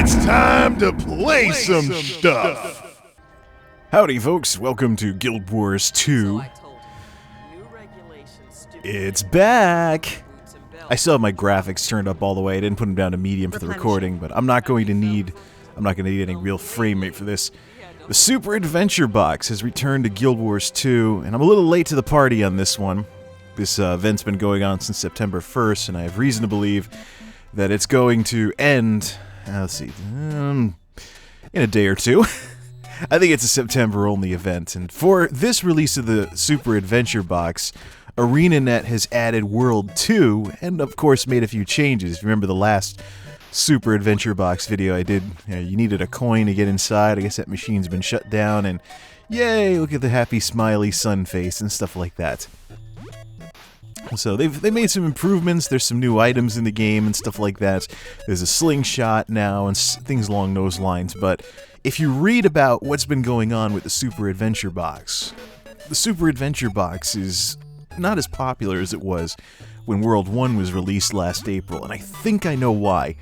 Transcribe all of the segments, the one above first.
It's time to play some stuff. Howdy folks, welcome to Guild Wars 2. It's back! I still have my graphics turned up all the way. I didn't put them down to medium for the recording, but I'm not going to need any real frame rate for this. The Super Adventure Box has returned to Guild Wars 2, and I'm a little late to the party on this one. This event's been going on since September 1st, and I have reason to believe that it's going to end, let's see, in a day or two. I think it's a September-only event, and for this release of the Super Adventure Box, ArenaNet has added World 2, and of course made a few changes. If you remember the last Super Adventure Box video I did, you needed a coin to get inside. I guess that machine's been shut down, and yay, look at the happy smiley sun face and stuff like that. So they made some improvements. There's some new items in the game and stuff like that. There's a slingshot now and things along those lines. But if you read about what's been going on with the Super Adventure Box, the Super Adventure Box is not as popular as it was when World 1 was released last April, and I think I know why.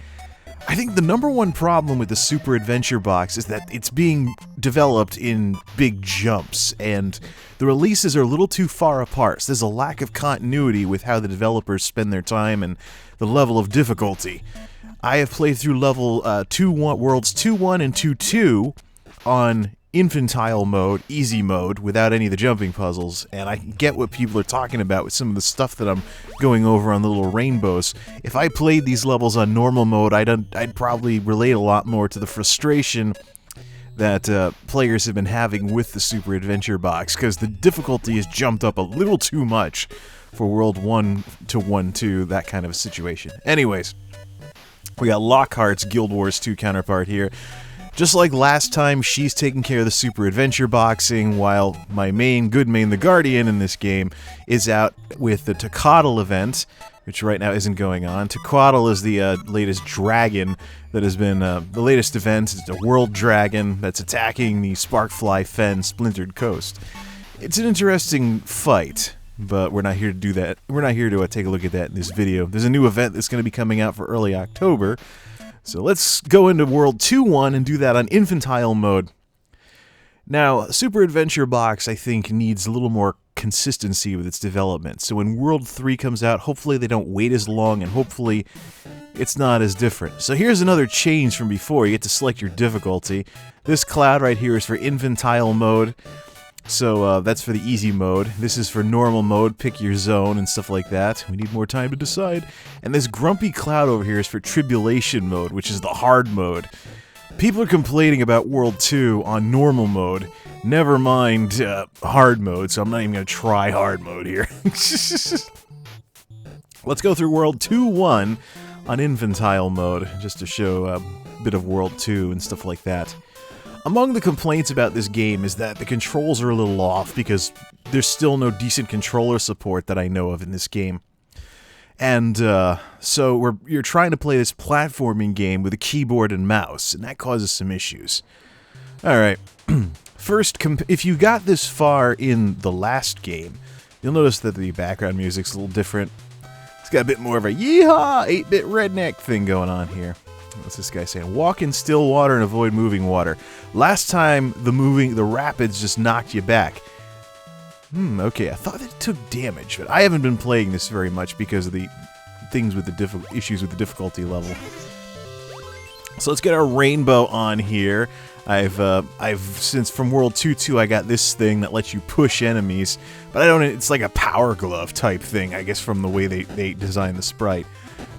I think the number one problem with the Super Adventure Box is that it's being developed in big jumps, and the releases are a little too far apart, so there's a lack of continuity with how the developers spend their time and the level of difficulty. I have played through level Worlds 2-1 and 2-2 on infantile mode, easy mode, without any of the jumping puzzles, and I get what people are talking about with some of the stuff that I'm going over on the little rainbows. If I played these levels on normal mode, I'd probably relate a lot more to the frustration that players have been having with the Super Adventure Box, because the difficulty has jumped up a little too much for World 1 to 1-2, that kind of a situation. Anyways, we got Lockhart's Guild Wars 2 counterpart here. Just like last time, she's taking care of the Super Adventure Boxing, while my good main, the Guardian in this game, is out with the Tequatl event, which right now isn't going on. Tequatl is the latest dragon that has been the latest event. It's a world dragon that's attacking the Sparkfly Fen Splintered Coast. It's an interesting fight, but we're not here to do that. We're not here to take a look at that in this video. There's a new event that's going to be coming out for early October. So let's go into World 2-1 and do that on infantile mode. Now, Super Adventure Box, I think, needs a little more consistency with its development. So when World 3 comes out, hopefully they don't wait as long, and hopefully it's not as different. So here's another change from before. You get to select your difficulty. This cloud right here is for infantile mode. So that's for the easy mode. This is for normal mode, pick your zone and stuff like that. We need more time to decide. And this grumpy cloud over here is for tribulation mode, which is the hard mode. People are complaining about World 2 on normal mode, never mind hard mode, so I'm not even going to try hard mode here. Let's go through World 2-1 on infantile mode, just to show a bit of World 2 and stuff like that. Among the complaints about this game is that the controls are a little off because there's still no decent controller support that I know of in this game. And so you're trying to play this platforming game with a keyboard and mouse, and that causes some issues. Alright, first, if you got this far in the last game, you'll notice that the background music's a little different. It's got a bit more of a yeehaw 8-bit redneck thing going on here. What's this guy saying? Walk in still water and avoid moving water. Last time, the rapids just knocked you back. Okay, I thought that it took damage, but I haven't been playing this very much because of the things with the issues with the difficulty level. So let's get our rainbow on here. Since from World 2-2 I got this thing that lets you push enemies, but it's like a power glove type thing, I guess, from the way they designed the sprite.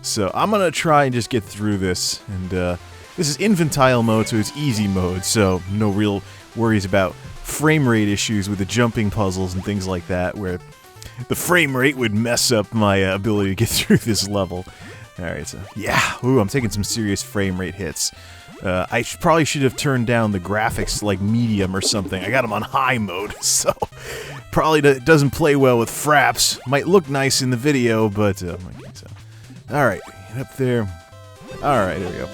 So I'm gonna try and just get through this, and this is infantile mode, so it's easy mode, so no real worries about frame rate issues with the jumping puzzles and things like that, where the frame rate would mess up my ability to get through this level. Alright, so yeah, ooh, I'm taking some serious frame rate hits. I probably should have turned down the graphics to like medium or something. I got them on high mode, so probably doesn't play well with fraps. Might look nice in the video, but alright, get up there. Alright, there we go.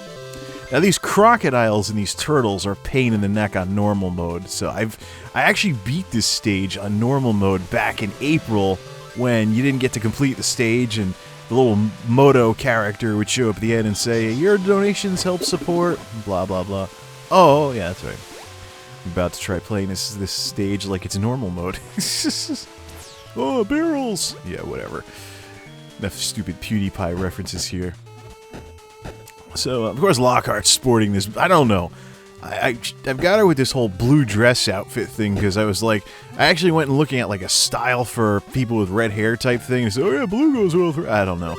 Now these crocodiles and these turtles are a pain in the neck on normal mode, so I actually beat this stage on normal mode back in April when you didn't get to complete the stage, and the little Moto character would show up at the end and say, "Your donations help support," blah, blah, blah. Oh, yeah, that's right. I'm about to try playing this stage like it's normal mode. Oh, barrels! Yeah, whatever. Enough stupid PewDiePie references here. So, of course, Lockhart's sporting this. I don't know. I've got her with this whole blue dress outfit thing because I was like, I actually went and looking at like a style for people with red hair type thing. And so, oh yeah, blue goes well through. I don't know.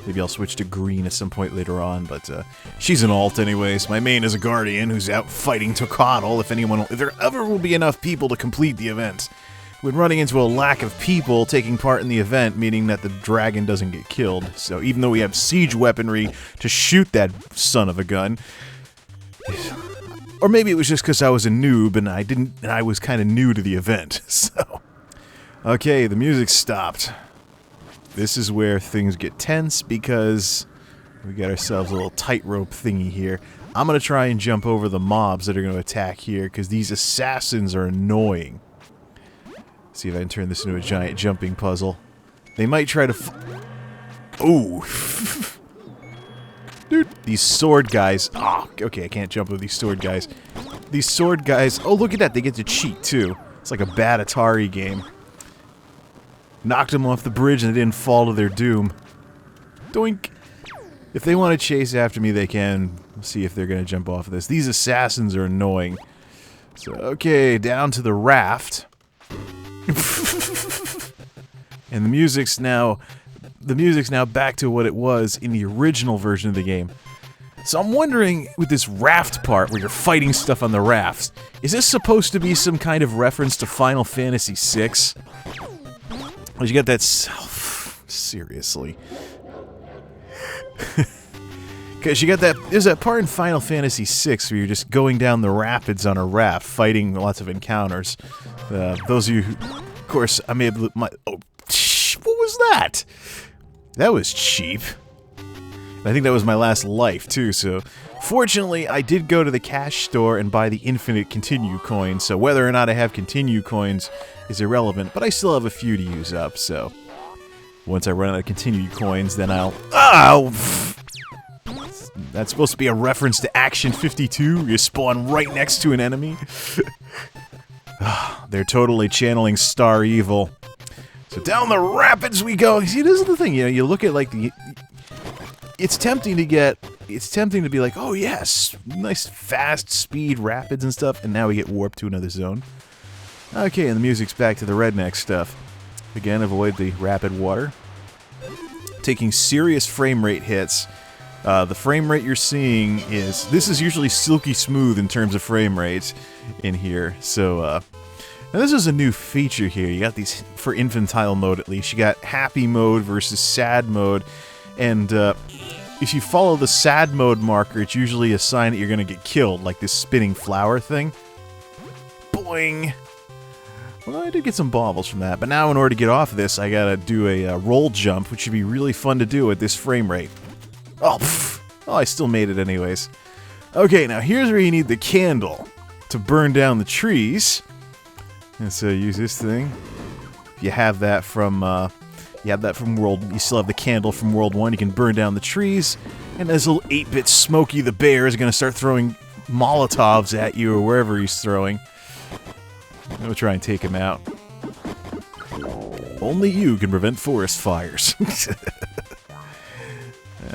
Maybe I'll switch to green at some point later on, but she's an alt anyways. My main is a guardian who's out fighting Tocatl if there ever will be enough people to complete the event. When running into a lack of people taking part in the event, meaning that the dragon doesn't get killed. So even though we have siege weaponry to shoot that son of a gun, or maybe it was just because I was a noob and I was kind of new to the event. So, okay, the music stopped. This is where things get tense because we got ourselves a little tightrope thingy here. I'm gonna try and jump over the mobs that are gonna attack here because these assassins are annoying. See if I can turn this into a giant jumping puzzle. They might try to. Ooh. Dude, these sword guys. Oh, okay, I can't jump with these sword guys. These sword guys. Oh, look at that. They get to cheat, too. It's like a bad Atari game. Knocked them off the bridge and they didn't fall to their doom. Doink. If they want to chase after me, they can. We'll see if they're going to jump off of this. These assassins are annoying. So, okay, down to the raft. And the music's now back to what it was in the original version of the game. So I'm wondering, with this raft part where you're fighting stuff on the rafts, is this supposed to be some kind of reference to Final Fantasy VI? Well, you got that. Seriously. Because you got that. There's that part in Final Fantasy VI where you're just going down the rapids on a raft, fighting lots of encounters. Those of you who, of course, I'm able to. What was that? That was cheap. I think that was my last life, too, so... Fortunately, I did go to the cash store and buy the infinite continue coins, so whether or not I have continue coins is irrelevant, but I still have a few to use up, so... Once I run out of continue coins, then I'll... Ow! That's supposed to be a reference to Action 52? You spawn right next to an enemy? They're totally channeling Star Evil. So down the rapids we go. See, this is the thing, you know, you look at like the... It's tempting to be like, oh yes, nice fast speed rapids and stuff, and now we get warped to another zone. Okay, and the music's back to the redneck stuff. Again, avoid the rapid water. Taking serious frame rate hits. The frame rate you're seeing this is usually silky smooth in terms of frame rates in here, so, now this is a new feature here. You got these, for infantile mode at least, you got happy mode versus sad mode, and, if you follow the sad mode marker, it's usually a sign that you're gonna get killed, like this spinning flower thing. Boing! Well, I did get some baubles from that, but now in order to get off of this, I gotta do a roll jump, which should be really fun to do at this frame rate. Oh, pfft. Oh, I still made it anyways. Okay, now here's where you need the candle to burn down the trees. And so use this thing. You have that from, you still have the candle from World 1, you can burn down the trees, and this little 8-bit Smokey the Bear is going to start throwing Molotovs at you or wherever he's throwing. We'll try and take him out. Only you can prevent forest fires.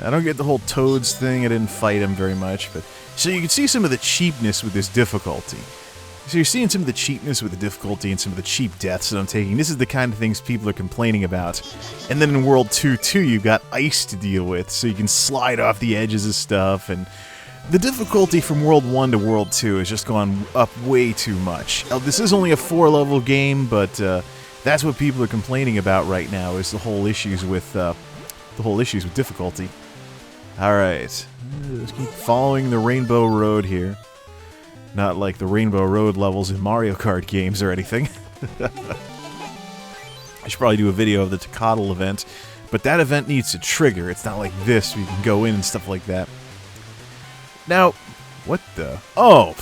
I don't get the whole Toads thing, I didn't fight him very much, but... So you can see some of the cheapness with this difficulty. So you're seeing some of the cheapness with the difficulty and some of the cheap deaths that I'm taking. This is the kind of things people are complaining about. And then in World 2 too, you've got ice to deal with, so you can slide off the edges of stuff, and the difficulty from World 1 to World 2 has just gone up way too much. Now, this is only a 4-level game, but that's what people are complaining about right now, is the whole issues with difficulty. Alright, let's keep following the Rainbow Road here. Not like the Rainbow Road levels in Mario Kart games or anything. I should probably do a video of the Tocatl event, but that event needs to trigger. It's not like this, where you can go in and stuff like that. Now, what the... Oh!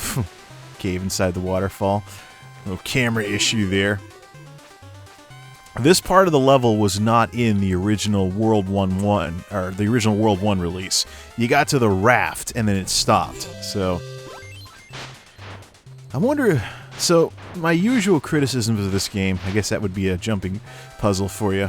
Cave inside the waterfall. Little camera issue there. This part of the level was not in the original World 1 or the original World 1 release. You got to the raft and then it stopped. So I wonder. So my usual criticisms of this game, I guess that would be a jumping puzzle for you.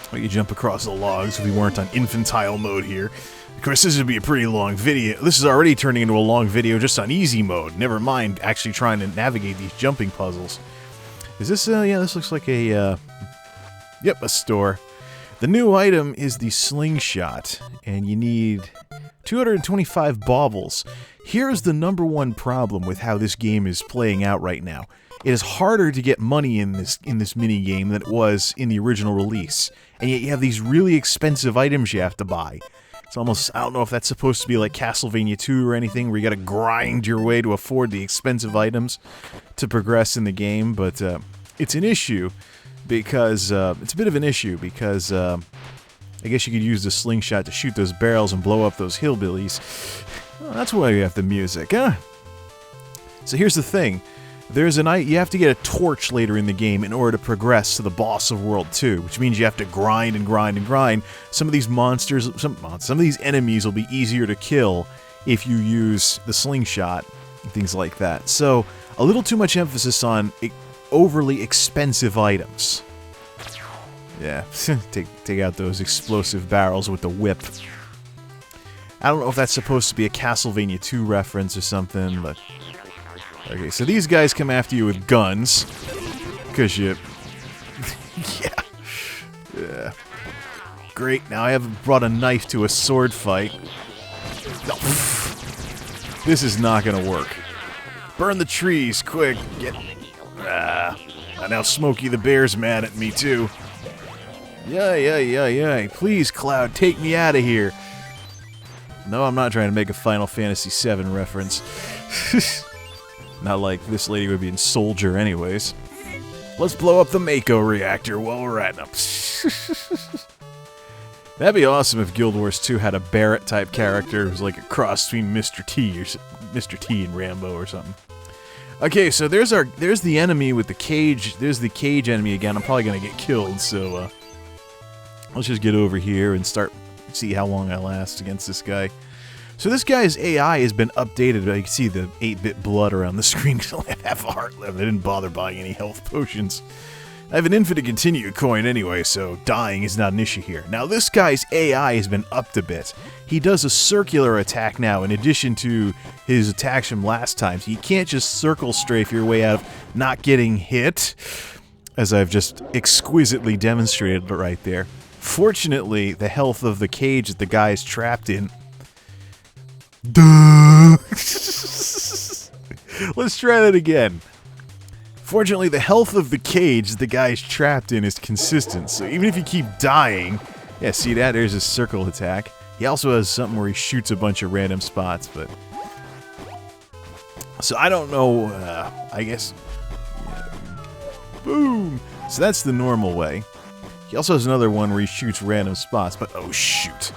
Where you jump across the logs if we weren't on infantile mode here. Of course, this would be a pretty long video. This is already turning into a long video just on easy mode. Never mind actually trying to navigate these jumping puzzles. Is this, yeah, this looks like a, yep, a store. The new item is the slingshot, and you need 225 baubles. Here's the #1 problem with how this game is playing out right now. It is harder to get money in this mini game than it was in the original release, and yet you have these really expensive items you have to buy. It's almost, I don't know if that's supposed to be like Castlevania 2 or anything, where you gotta grind your way to afford the expensive items to progress in the game, but it's an issue because, it's a bit of an issue because, I guess you could use the slingshot to shoot those barrels and blow up those hillbillies. Well, that's why you have the music, huh? So here's the thing. You have to get a torch later in the game in order to progress to the boss of World 2, which means you have to grind and grind and grind. Some of these monsters, some of these enemies will be easier to kill if you use the slingshot and things like that. So, a little too much emphasis on overly expensive items. Yeah, take out those explosive barrels with the whip. I don't know if that's supposed to be a Castlevania 2 reference or something, but... Okay, so these guys come after you with guns, because you... yeah. Great, now I haven't brought a knife to a sword fight. No. This is not gonna work. Burn the trees, quick, get... now Smokey the Bear's mad at me, too. Yay. Please, Cloud, take me out of here. No, I'm not trying to make a Final Fantasy VII reference. Not like this lady would be in Soldier anyways. Let's blow up the Mako reactor while we're at it. That'd be awesome if Guild Wars 2 had a Barrett-type character who's like a cross between Mr. T and Rambo or something. Okay, so there's the enemy with the cage. There's the cage enemy again. I'm probably gonna get killed, so let's just get over here and see how long I last against this guy. So this guy's AI has been updated. You can see the 8-bit blood around the screen because I only have a heart left. I didn't bother buying any health potions. I have an infinite continue coin anyway, so dying is not an issue here. Now this guy's AI has been upped a bit. He does a circular attack now in addition to his attacks from last time. So you can't just circle strafe your way out of not getting hit, as I've just exquisitely demonstrated right there. Fortunately, the health of the cage that the guy is trapped in... Duh! Let's try that again. Fortunately, the health of the cage the guy's trapped in is consistent, so even if you keep dying... Yeah, see that? There's his circle attack. He also has something where he shoots a bunch of random spots, but... So I don't know, I guess... Yeah. Boom! So that's the normal way. He also has another one where he shoots random spots, but oh shoot.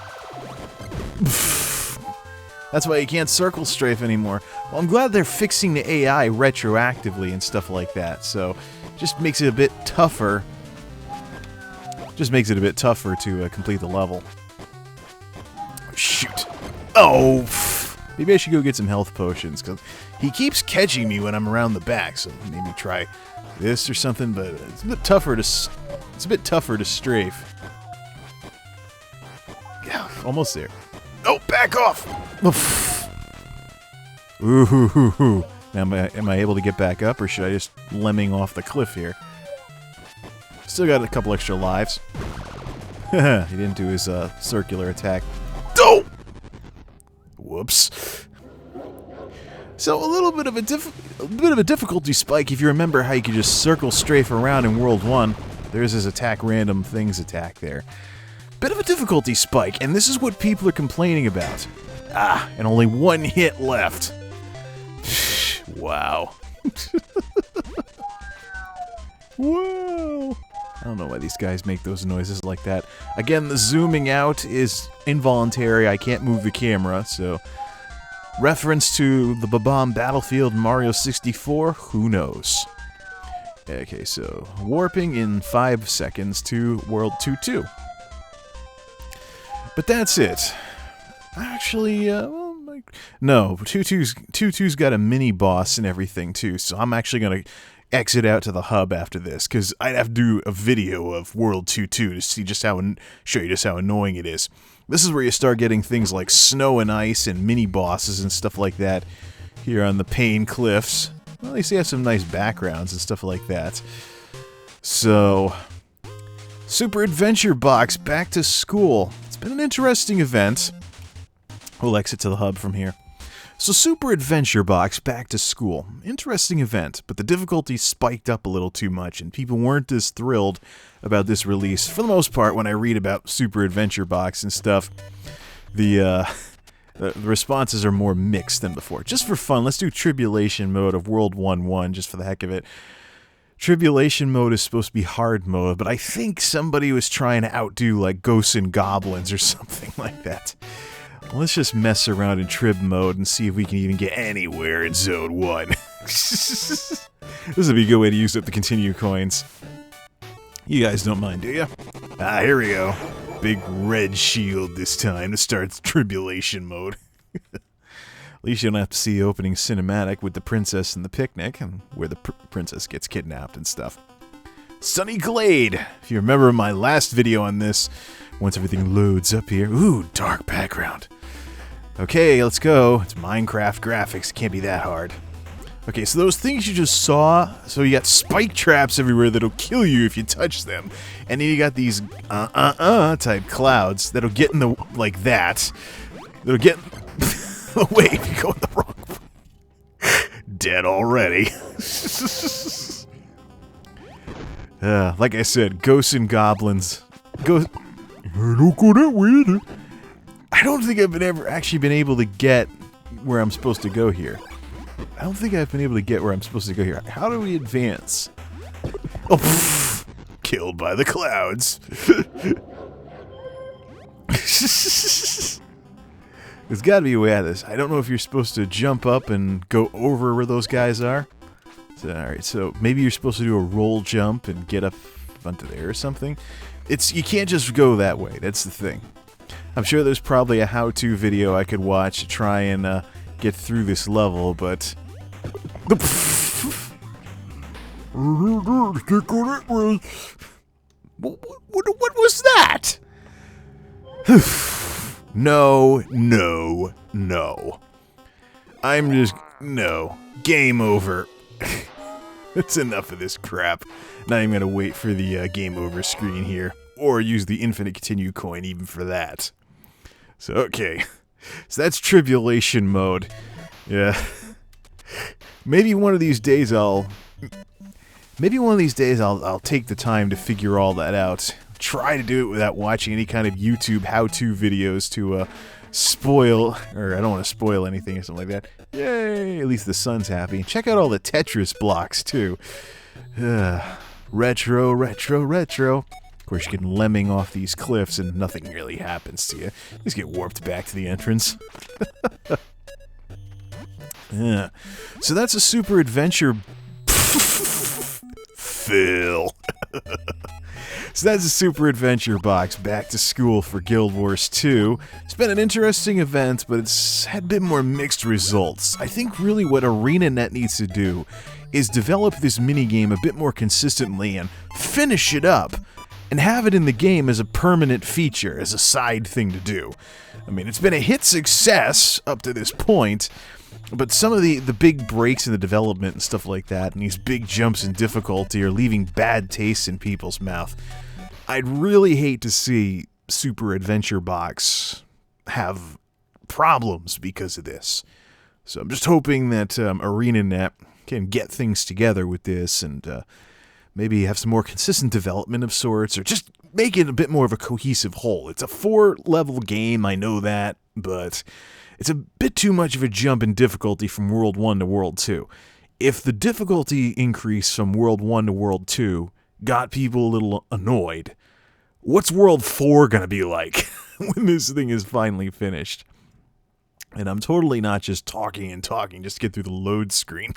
That's why you can't circle strafe anymore. Well, I'm glad they're fixing the AI retroactively and stuff like that, so just makes it a bit tougher. Just makes it a bit tougher to complete the level. Shoot. Oh! Maybe I should go get some health potions, because he keeps catching me when I'm around the back, so maybe try this or something, but it's a bit tougher to strafe. Yeah, almost there. Oh, back off! Ooh. Now, am I able to get back up, or should I just lemming off the cliff here? Still got a couple extra lives. He didn't do his circular attack. Oh! Whoops. So a little bit of a difficulty spike if you remember how you could just circle strafe around in World 1. There's his attack random things attack there. Bit of a difficulty spike, and this is what people are complaining about. Ah, and only one hit left. Wow. Whoa. I don't know why these guys make those noises like that. Again, the zooming out is involuntary. I can't move the camera, so... Reference to the Babam Battlefield Mario 64? Who knows? Okay, so warping in 5 seconds to World 2-2. But that's it. Actually, no, 2-2's got a mini boss and everything too, so I'm actually gonna exit out to the hub after this, because I'd have to do a video of World 2-2 to see show you just how annoying it is. This is where you start getting things like snow and ice and mini bosses and stuff like that here on the Pain Cliffs. Well, at least you have some nice backgrounds and stuff like that. So, Super Adventure Box back to school. It's been an interesting event. We'll exit to the hub from here. So Super Adventure Box back to school. Interesting event, but the difficulty spiked up a little too much, and people weren't as thrilled about this release. For the most part, when I read about Super Adventure Box and stuff, the responses are more mixed than before. Just for fun, let's do Tribulation mode of World 1-1, just for the heck of it. Tribulation mode is supposed to be hard mode, but I think somebody was trying to outdo, like, Ghosts and Goblins or something like that. Let's just mess around in Trib mode and see if we can even get anywhere in Zone 1. This would be a good way to use up the continue coins. You guys don't mind, do you? Ah, here we go. Big red shield this time to start Tribulation mode. At least you don't have to see the opening cinematic with the princess and the picnic, and where the princess gets kidnapped and stuff. Sunny Glade! If you remember my last video on this, once everything loads up here. Ooh, dark background. Okay, let's go. It's Minecraft graphics. Can't be that hard. Okay, so those things you just saw, so you got spike traps everywhere that'll kill you if you touch them. And then you got these type clouds that'll get in the, like that. That'll get away if you go in the wrong way. Dead already. Like I said, Ghosts and Goblins. Don't go that way. I don't think I've actually been able to get where I'm supposed to go here. I don't think I've been able to get where I'm supposed to go here. How do we advance? Oh, pff, killed by the clouds. There's got to be a way out of this. I don't know if you're supposed to jump up and go over where those guys are. So, alright, so maybe you're supposed to do a roll jump and get up onto there or something. You can't just go that way. That's the thing. I'm sure there's probably a how-to video I could watch to try and get through this level, but... What was that? No. I'm just... No. Game over. That's enough of this crap. Not even gonna wait for the game over screen here. Or use the infinite continue coin even for that. So, okay. So that's Tribulation mode. Yeah. Maybe one of these days I'll take the time to figure all that out. Try to do it without watching any kind of YouTube how-to videos to spoil, or I don't want to spoil anything or something like that. Yay! At least the sun's happy. Check out all the Tetris blocks too. Retro. Of course, you can lemming off these cliffs and nothing really happens to you. You just get warped back to the entrance. Yeah. So that's a Super Adventure... Phil. So that's a Super Adventure Box back to school for Guild Wars 2. It's been an interesting event, but it's had a bit more mixed results. I think really what ArenaNet needs to do is develop this minigame a bit more consistently and finish it up. And have it in the game as a permanent feature, as a side thing to do. I mean, it's been a hit success up to this point, but some of the big breaks in the development and stuff like that, and these big jumps in difficulty are leaving bad tastes in people's mouth. I'd really hate to see Super Adventure Box have problems because of this. So I'm just hoping that ArenaNet can get things together with this and... maybe have some more consistent development of sorts, or just make it a bit more of a cohesive whole. It's a 4-level game, I know that, but it's a bit too much of a jump in difficulty from World 1 to World 2. If the difficulty increase from World 1 to World 2 got people a little annoyed, what's World 4 gonna be like when this thing is finally finished? And I'm totally not just talking just to get through the load screen.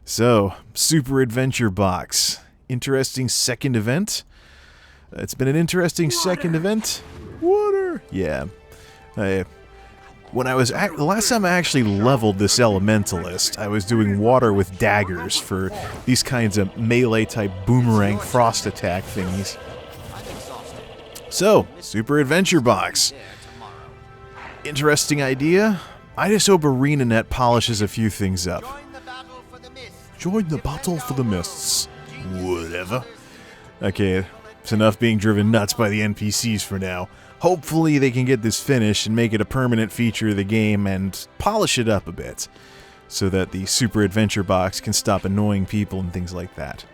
So, Super Adventure Box. Interesting second event. It's been an interesting second event. Water! Yeah. When I was the last time I actually leveled this elementalist, I was doing water with daggers for these kinds of melee-type boomerang frost attack thingies. So, Super Adventure Box. Interesting idea. I just hope ArenaNet polishes a few things up. Join the battle for the mists. Whatever. Okay, it's enough being driven nuts by the NPCs for now. Hopefully they can get this finished and make it a permanent feature of the game and polish it up a bit, so that the Super Adventure Box can stop annoying people and things like that.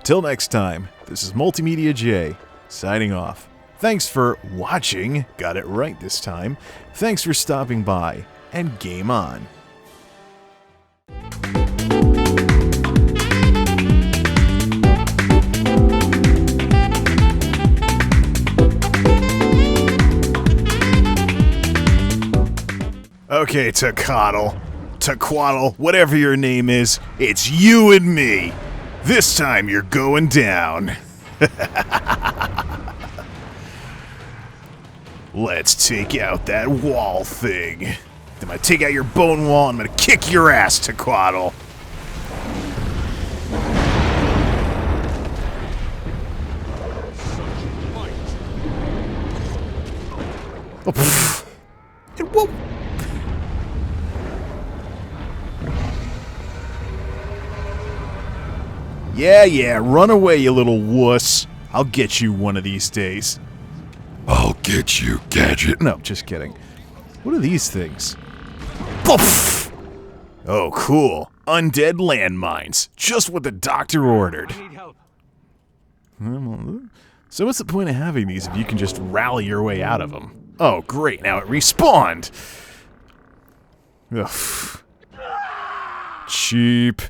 Till next time, this is MultimediaJay, signing off. Thanks for watching, got it right this time. Thanks for stopping by, and game on. Okay, Tequaddle, whatever your name is, it's you and me. This time you're going down. Let's take out that wall thing. I'm gonna take out your bone wall and I'm gonna kick your ass, Tequaddle. Oh, pfft. It won't. Yeah, run away, you little wuss. I'll get you one of these days. I'll get you, Gadget. No, just kidding. What are these things? Poof! Oh, cool. Undead landmines. Just what the doctor ordered. So what's the point of having these if you can just rally your way out of them? Oh, great. Now it respawned. Ugh. Cheap.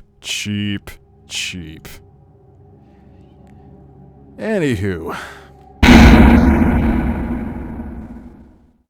Anywho.